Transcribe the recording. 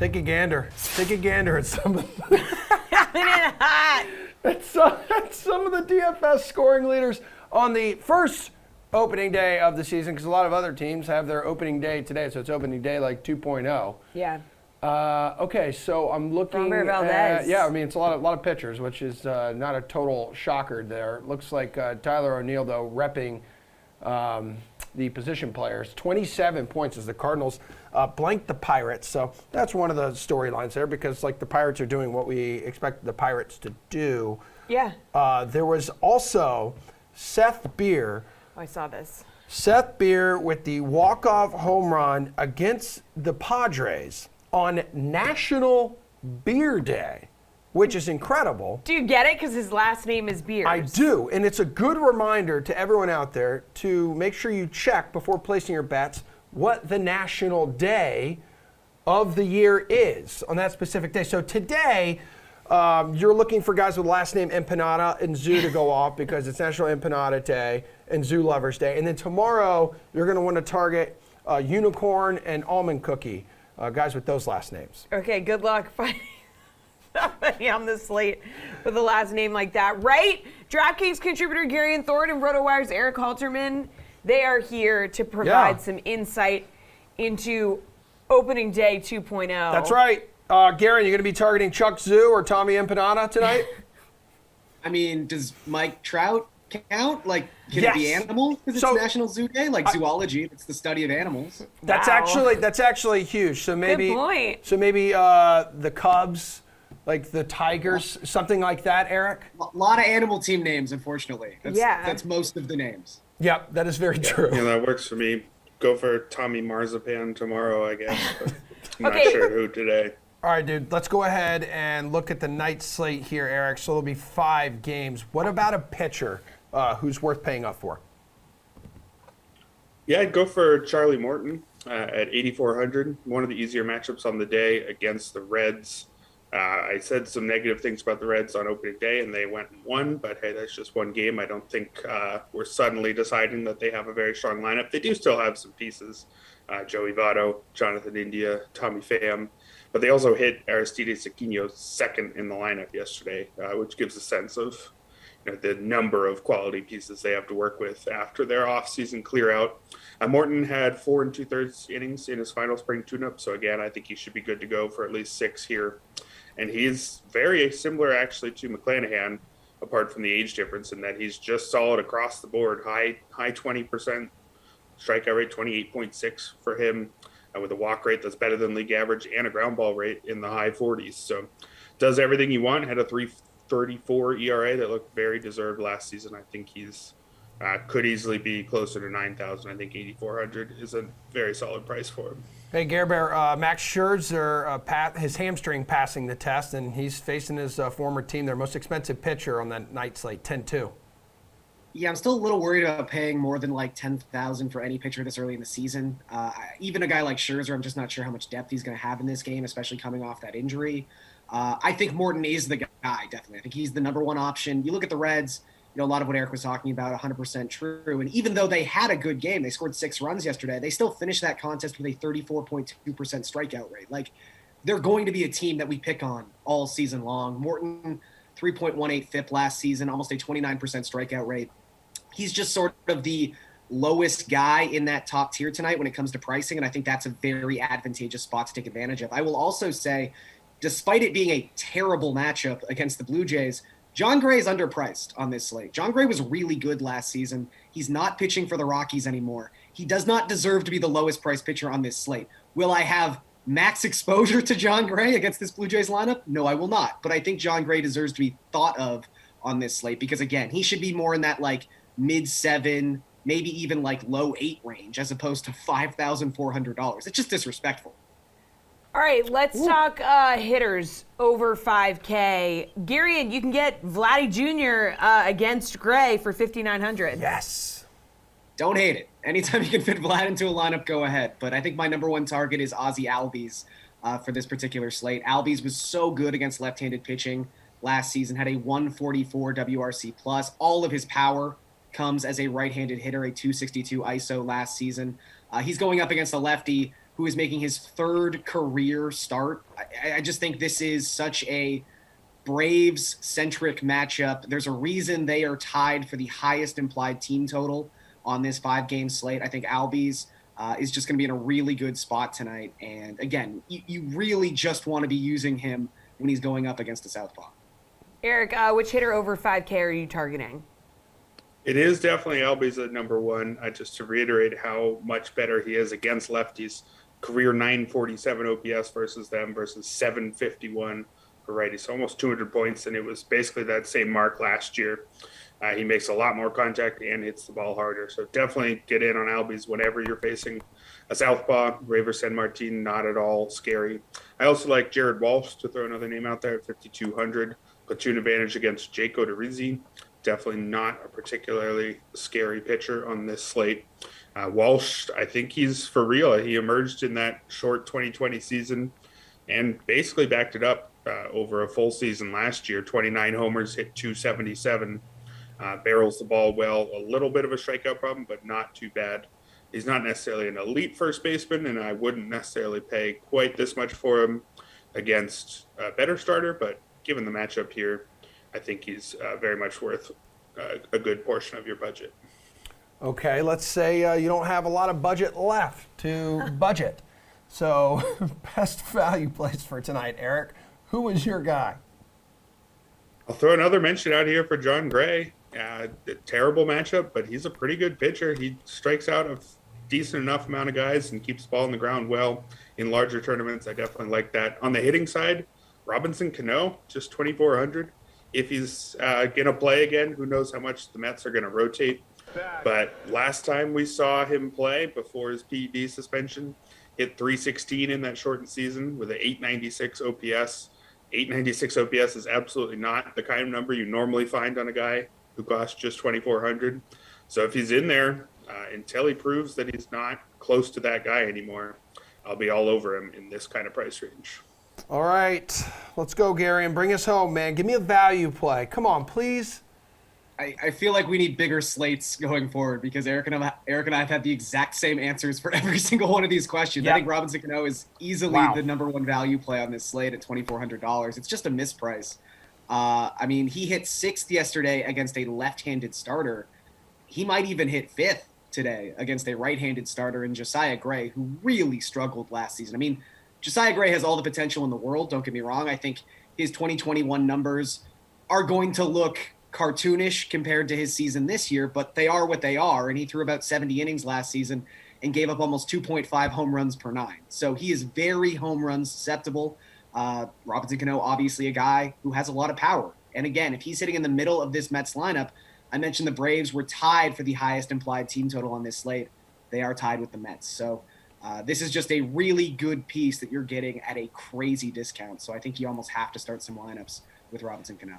Take a gander. Take a gander at some of Coming in hot. at some of the DFS scoring leaders on the first opening day of the season, because a lot of other teams have their opening day today, so it's opening day like 2.0. Yeah. Okay, so I'm looking Framber Valdez. yeah, I mean, it's a lot of pitchers, which is not a total shocker there. Looks like Tyler O'Neill, though, repping the position players. 27 points as the Cardinals blanked the Pirates. So that's one of the storylines there, because like the Pirates are doing what we expected the Pirates to do. Yeah. There was also Seth Beer. Oh, I saw this. Seth Beer with the walk-off home run against the Padres on National Beer Day, which is incredible. Do you get it? Because his last name is Beers. I do, and it's a good reminder to everyone out there to make sure you check before placing your bets what the national day of the year is on that specific day. So today, you're looking for guys with last name Empanada and Zoo to go off because it's National Empanada Day and Zoo Lovers Day. And then tomorrow, you're going to want to target Unicorn and Almond Cookie, guys with those last names. Okay, good luck finding somebody on the slate with a last name like that, right? DraftKings contributor Garion, Thorne, and Rotowire's Erik Halterman, they are here to provide some insight into opening day 2.0. That's right. Garion, you going to be targeting Chuck Zoo or Tommy Empanada tonight? I mean, does Mike Trout count? Like, can Yes. it be animal? Because it's National Zoo Day? Like zoology, it's the study of animals. That's Wow. actually huge. So maybe Good point. So maybe the Cubs, like the Tigers, something like that, Erik? A lot of animal team names, unfortunately. That's most of the names. Yep, that is very true. Yeah, that works for me. Go for Tommy Marzipan tomorrow, I guess. But I'm Okay. not sure who today. All right, dude, let's go ahead and look at the night slate here, Erik. So there'll be 5 games. What about a pitcher who's worth paying up for? Yeah, I'd go for Charlie Morton at 8,400. One of the easier matchups on the day against the Reds. I said some negative things about the Reds on opening day, and they went and won. But hey, that's just one game. I don't think we're suddenly deciding that they have a very strong lineup. They do still have some pieces: Joey Votto, Jonathan India, Tommy Pham. But they also hit Aristides Aquino second in the lineup yesterday, which gives a sense of the number of quality pieces they have to work with after their off-season clear-out. Morton had 4 2/3 innings in his final spring tune-up, so again, I think he should be good to go for at least 6 here. And he's very similar, actually, to McClanahan, apart from the age difference, in that he's just solid across the board. High 20% strikeout rate, 28.6 for him, with a walk rate that's better than league average and a ground ball rate in the high 40s. So does everything you want. Had a 3.34 ERA that looked very deserved last season. I think he's could easily be closer to 9,000. I think 8,400 is a very solid price for him. Hey, Gare Bear, Max Scherzer, his hamstring passing the test, and he's facing his former team, their most expensive pitcher on that night slate, 10-2. Yeah, I'm still a little worried about paying more than like 10,000 for any pitcher this early in the season. Even a guy like Scherzer, I'm just not sure how much depth he's going to have in this game, especially coming off that injury. I think Morton is the guy, definitely. I think he's the number one option. You look at the Reds, a lot of what Erik was talking about, 100% true. And even though they had a good game, they scored 6 runs yesterday, they still finished that contest with a 34.2% strikeout rate. Like, they're going to be a team that we pick on all season long. Morton, 3.18 FIP last season, almost a 29% strikeout rate. He's just sort of the lowest guy in that top tier tonight when it comes to pricing, and I think that's a very advantageous spot to take advantage of. I will also say, despite it being a terrible matchup against the Blue Jays, Jon Gray is underpriced on this slate. Jon Gray was really good last season. He's not pitching for the Rockies anymore. He does not deserve to be the lowest priced pitcher on this slate. Will I have max exposure to Jon Gray against this Blue Jays lineup? No, I will not. But I think Jon Gray deserves to be thought of on this slate because, again, he should be more in that like mid-7, maybe even like low 8 range as opposed to $5,400. It's just disrespectful. All right, let's talk hitters over 5K. Garion, you can get Vladdy Jr. Against Gray for 5,900. Yes. Don't hate it. Anytime you can fit Vlad into a lineup, go ahead. But I think my number one target is Ozzie Albies for this particular slate. Albies was so good against left-handed pitching last season, had a 144 WRC+. All of his power comes as a right-handed hitter, a 262 ISO last season. He's going up against a lefty who is making his third career start. I just think this is such a Braves-centric matchup. There's a reason they are tied for the highest implied team total on this 5-game slate. I think Albies is just going to be in a really good spot tonight. And again, you really just want to be using him when he's going up against a southpaw. Erik, which hitter over 5K are you targeting? It is definitely Albies at number one. Just to reiterate how much better he is against lefties. Career 947 OPS versus them versus 751 for righties. So almost 200 points, and it was basically that same mark last year. He makes a lot more contact and hits the ball harder. So definitely get in on Albies whenever you're facing a southpaw. Raver San Martin, not at all scary. I also like Jared Walsh, to throw another name out there, at 5,200. Platoon advantage against Jake Odorizzi. Definitely not a particularly scary pitcher on this slate. Walsh, I think he's for real. He emerged in that short 2020 season and basically backed it up over a full season last year. 29 homers, hit 277. Barrels the ball well. A little bit of a strikeout problem, but not too bad. He's not necessarily an elite first baseman, and I wouldn't necessarily pay quite this much for him against a better starter, but given the matchup here, I think he's very much worth a good portion of your budget. Okay, let's say you don't have a lot of budget left to budget. So best value plays for tonight, Erik. Who is your guy? I'll throw another mention out here for Jon Gray. Terrible matchup, but he's a pretty good pitcher. He strikes out a decent enough amount of guys and keeps the ball on the ground well in larger tournaments. I definitely like that. On the hitting side, Robinson Cano, just 2,400. If he's going to play again, who knows how much the Mets are going to rotate. But last time we saw him play before his PED suspension, hit 316 in that shortened season with an 896 OPS. 896 OPS is absolutely not the kind of number you normally find on a guy who costs just 2,400. So if he's in there until he proves that he's not close to that guy anymore, I'll be all over him in this kind of price range. All right, let's go, Garion. Bring us home, man. Give me a value play. Come on, please. I feel like we need bigger slates going forward because Erik and I have had the exact same answers for every single one of these questions. Yep. I think Robinson Cano is easily the number one value play on this slate at $2,400. It's just a misprice. I mean, he hit 6th yesterday against a left-handed starter. He might even hit 5th today against a right-handed starter in Josiah Gray, who really struggled last season. I mean, Josiah Gray has all the potential in the world, don't get me wrong. I think his 2021 numbers are going to look cartoonish compared to his season this year, but they are what they are, and he threw about 70 innings last season and gave up almost 2.5 home runs per 9. So he is very home run susceptible. Robinson Cano, obviously a guy who has a lot of power. And again, if he's sitting in the middle of this Mets lineup, I mentioned the Braves were tied for the highest implied team total on this slate. They are tied with the Mets. So this is just a really good piece that you're getting at a crazy discount. So I think you almost have to start some lineups with Robinson Cano.